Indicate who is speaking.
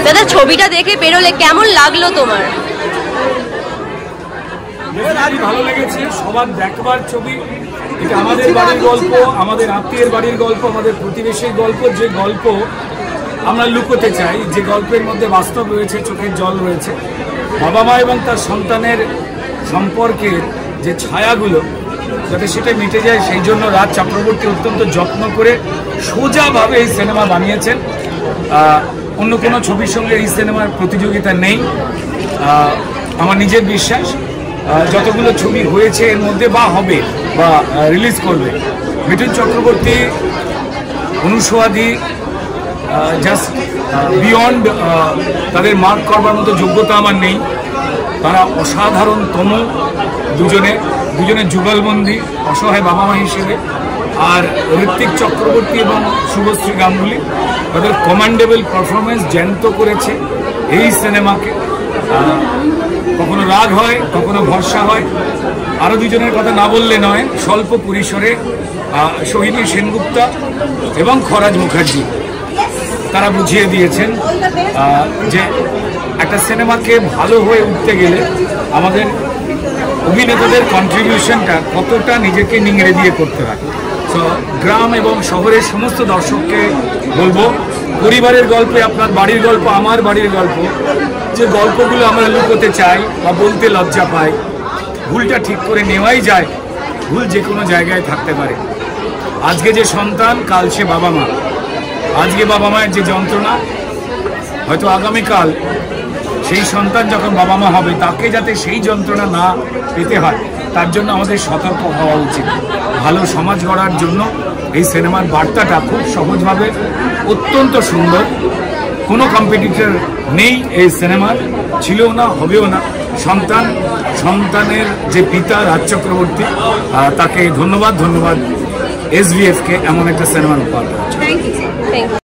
Speaker 1: দাদা ছবিটা দেখে বেরোলে কেমন লাগলো তোমার?
Speaker 2: ভালো লেগেছে, সবার দেখবার ছবি। এটা আমাদের বাড়ির গল্প, আমাদের আত্মীয়ের বাড়ির গল্প, আমাদের প্রতিবেশীর গল্প। যে গল্প আমরা লুকোতে চাই, যে গল্পের মধ্যে বাস্তব রয়েছে, চোখের জল রয়েছে, বাবা মা এবং তার সন্তানের সম্পর্কের যে ছায়াগুলো যাতে সেটা মিটে যায়, সেই জন্য রাজ চক্রবর্তী অত্যন্ত যত্ন করে সোজাভাবে এই সিনেমা বানিয়েছেন। অন্য কোনো ছবির সঙ্গে এই সিনেমার প্রতিযোগিতা নেই আমার নিজের বিশ্বাস। যতগুলো ছবি হয়েছে এর মধ্যে বা হবে বা রিলিজ করবে, মিঠুন চক্রবর্তী, অনুসোয়াদি জাস্ট বিয়ন্ড, তাদের মার্ক করবার মতো যোগ্যতা আমার নেই। তারা অসাধারণতম দুজনে যুগলবন্দি, অসহায় বাবা মা হিসেবে। আর ঋত্বিক চক্রবর্তী এবং শুভশ্রী গাঙ্গুলি তাদের কমান্ডেবল পারফরমেন্স জ্যান্ত করেছে এই সিনেমাকে। কখনো রাগ হয়, কখনো ভরসা হয়। আরও দুজনের কথা না বললে নয়, স্বল্প পরিসরে সোহিনী সেনগুপ্তা এবং খরাজ মুখার্জি তারা বুঝিয়ে দিয়েছেন যে একটা সিনেমাকে ভালো হয়ে উঠতে গেলে আমাদের অভিনেতাদের কন্ট্রিবিউশনটা কতটা নিজেকে নিংড়ে দিয়ে করতে হয়। তো গ্রাম এবং শহরের সমস্ত দর্শককে বলবো, পরিবারের গল্পে আপনার বাড়ির গল্প, আমার বাড়ির গল্প, যে গল্পগুলো আমরা লুকোতে চাই বা বলতে লজ্জা পাই, ভুলটা ঠিক করে নেওয়াই যায়। ভুল যে কোনো জায়গায় থাকতে পারে। আজকে যে সন্তান, কাল সে বাবা মা। আজকে বাবা মায়ের যে যন্ত্রণা, হয়তো আগামীকাল সেই সন্তান যখন বাবা মা হবে তাকে যাতে সেই যন্ত্রণা না পেতে হয়, তার জন্য আমাদের সতর্ক হওয়া উচিত। ভালো সমাজ গড়ার জন্য এই সিনেমার বার্তাটা খুব সহজভাবে অত্যন্ত সুন্দর। কোনো কম্পিটিটর নেই এই সিনেমার, ছিলও না, হবেও না। সন্তানের যে পিতা রাজ চক্রবর্তী, তাকে ধন্যবাদ SVF কে এমন একটা সিনেমার উপহার।